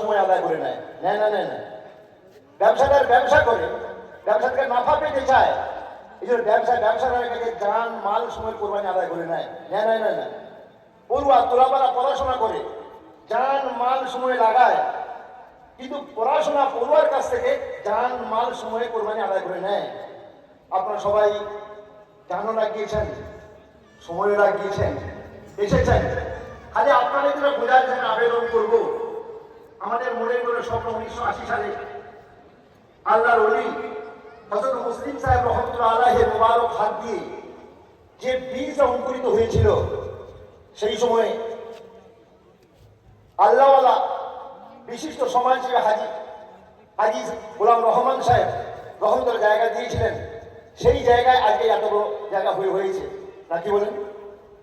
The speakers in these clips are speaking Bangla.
সময় আদায় করে নেয়, নেয় না নেয় না। ব্যবসাদার ব্যবসা করে, ব্যবসা থেকে নাফা পেতে চায়, এই জন্য ব্যবসাদারের কাছে জান মাল সময় কোরবানি আদায় করে নেয়, নেয় না নেয় না। পড়ুয়া তোলাপাড়া পড়াশোনা করে জান মাল সময় লাগায়, কিন্তু পড়াশোনা পড়ুয়ার কাছ থেকে জান মাল সময়ে কোরবানি আদায় করে নেয়। আপনারা সবাই জানও লাগিয়েছেন, সময় লাগিয়েছেন, এসেছেন, খালি আপনাদের জন্য বোঝার জন্য আবেদন করব। আমাদের মনের করে স্বপ্ন 1980 সালে আল্লাহর ওলি হযরত মুসলিম সাহেব রহমতুল্লাহ আলাইহির মুবারক হাত দিয়ে যে বীজ অঙ্কুরিত হয়েছিল, সেই সময়ে আল্লাহওয়ালা বিশিষ্ট সমাজসেবী হাজী গোলাম রহমান সাহেব রহমতুল্লাহ জায়গা দিয়েছিলেন। সেই জায়গায় আজকে এত বড় জায়গা হয়েছে না, কি বলেন?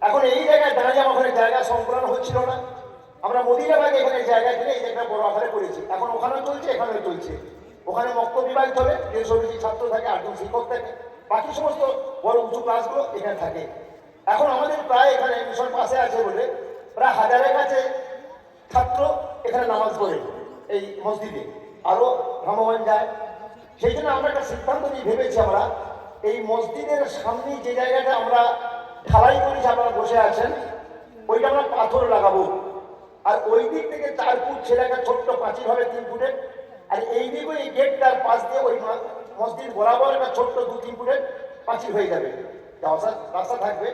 এখন এই জায়গায় দাঁড়িয়ে আমার ওখানে জায়গা সংকুলন হচ্ছিল না। আমরা মদিনাবাগে এখানে জায়গা কিনে এই জায়গাটা বড় আকারে করেছি। এখন ওখানেও চলছে, এখানেও চলছে। ওখানে বক্তব্য বিভাগ চলে, 150 ছাত্র থাকে, 8জন শিক্ষক থাকে, বাকি সমস্ত বড় উঁচু ক্লাসগুলো এখানে থাকে। এখন আমাদের প্রায় এখানে মিশন পাশে আছে বলে প্রায় 1000-এর কাছে ছাত্র এখানে নামাজ পড়ে এই মসজিদে, আরো ভ্রাম্যমান যায়। সেই জন্য আমরা একটা সিদ্ধান্ত নিয়ে ভেবেছি, আমরা এই মসজিদের সামনে যে জায়গাটা আমরা ঢালাই করেছি, আপনারা বসে আছেন, ওইটা আমরা পাথর লাগাবো। আর ওই দিক থেকে 4 ফুট ছেলে একটা ছোট্ট প্রাচীর হবে 3 ফুটের, আর এই দিকে এই গেটটার পাশ দিয়ে ওই মসজিদ বরাবর একটা ছোট্ট 2-3 ফুটের প্রাচীর হয়ে যাবে, রাস্তা থাকবে।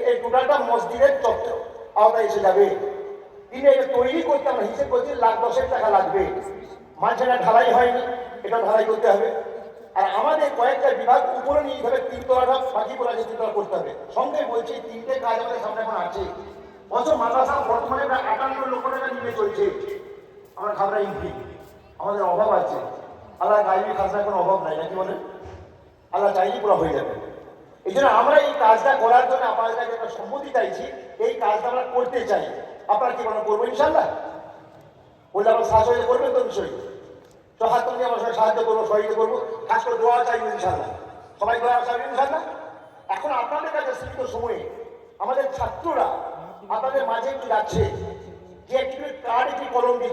এই টোটালটা মসজিদের চত্বর আওতায় এসে যাবে। কিন্তু এটা তৈরি করতে আমরা হিসেব করছি 1,10,000 টাকা লাগবে। মাঝখানে ঢালাই হয়নি, এটা ঢালাই করতে হবে। আর আমাদের কয়েকটা বিভাগ উপরে নিয়ে যাবে, 3 তলাটা বাকি বলা যে 3 তলা করতে হবে। সঙ্গে বলছি 3টে কাজ আমাদের সামনে এখন আছে। বছর মাদ্রাসা বর্তমানে প্রায় 58 লক্ষ টাকা নিয়ে চলছে। আমরা ঘাবড়াই নি, আমাদের অভাব আছে। আল্লাহ গাইবি খাজনার কোনো অভাব নাই, নাকি বলেন? আল্লাহ চাইলেই পুরো হয়ে যাবে। এই জন্য আমরা এই কাজটা করার জন্য আপনাদের কাছে একটা সম্মতি চাইছি, এই কাজটা আমরা করতে চাই। আপনারা কি মনে করবো? ইনশাল্লাহ বললে আমরা সাহায্য করবেন তো? বিষয় তো হাত তুলে আমার সঙ্গে সাহায্য করবো, সহযোগিতা করবো, কাজ করে দোয়া চাইবো ইনশাল্লাহ। সবাই দোয়া চাইবেন ইনশাল্লাহ। এখন আপনাদের কাছে সীমিত সময়ে আমাদের ছাত্ররা আপনাদের মাঝে একটু যাচ্ছে, যে একটি কার্ড, একটি কলম দিচ্ছে।